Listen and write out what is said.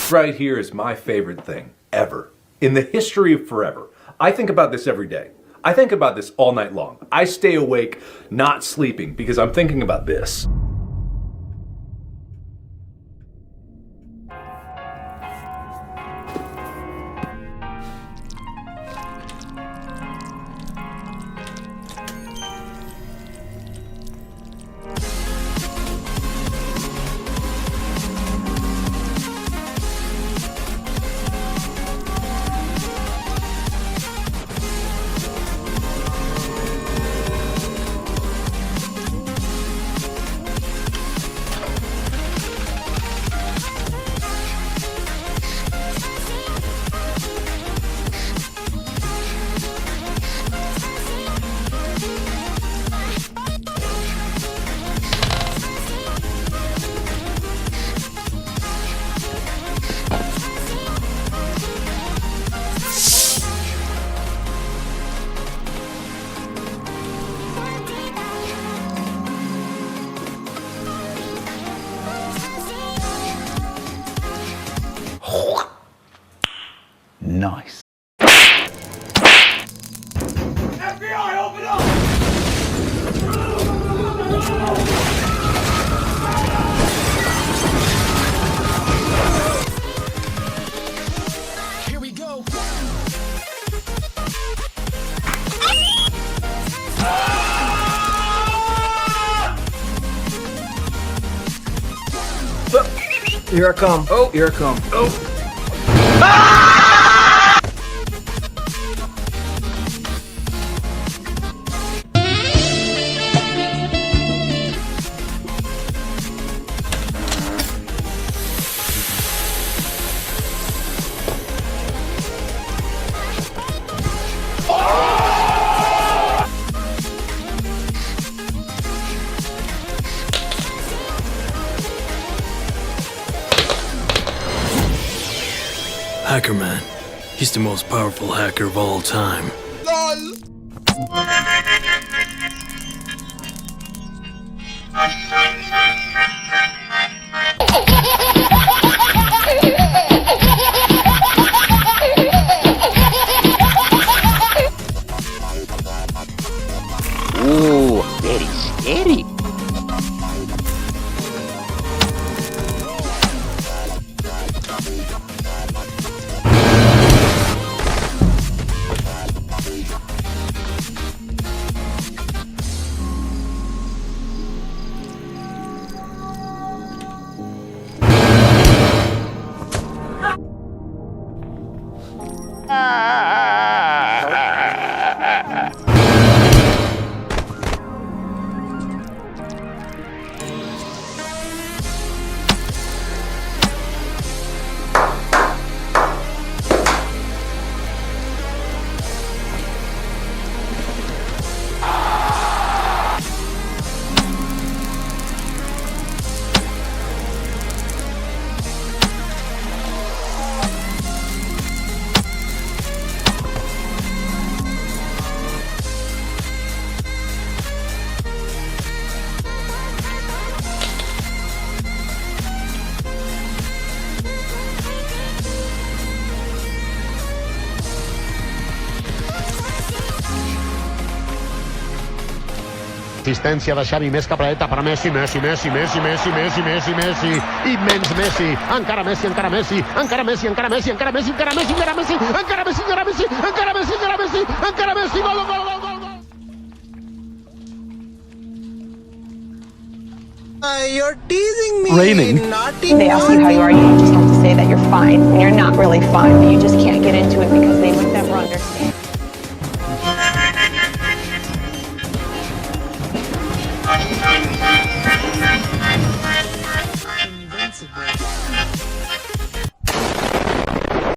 This right here is my favorite thing ever. In the history of forever. I think about this every day. I think about this all night long. I stay awake, not sleeping, because I'm thinking about this. Nice. FBI, open up! Here we go. Here I come. Oh, here I come. Oh! Hacker Man. He's the most powerful hacker of all time. Ooh, very scary. Assistència de Xavi, més capradeta per a Messi, Messi, Messi, Messi, Messi, Messi, Messi, Messi, immens Messi, encara Messi, encara Messi, encara Messi, encara Messi, encara Messi, encara Messi, encara Messi, encara Messi, encara Messi, encara Messi, encara Messi, encara Messi, gol, gol, gol, gol, gol. You're teasing me. Raining. Naughty. They ask you how you are, you just have to say that you're fine when you're not really fine, but you just can't get into it because they would never understand.